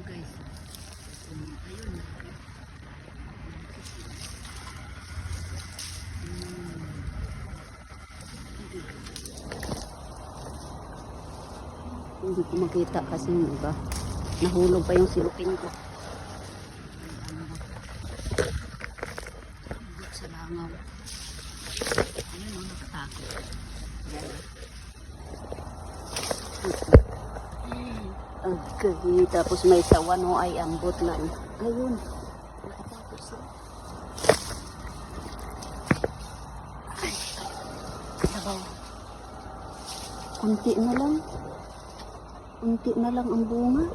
guys. Ayun. Hindi ko makita kasi yung iba. Nahulog pa yung silupin ko. Sa langaw. Ayun mo, nakatakot. Okay, tapos may sawan o ay ambot na. Ayun. Nakatakot sila. Ay. Sabaw. Kunti na lang. Kunti na lang ang bunga.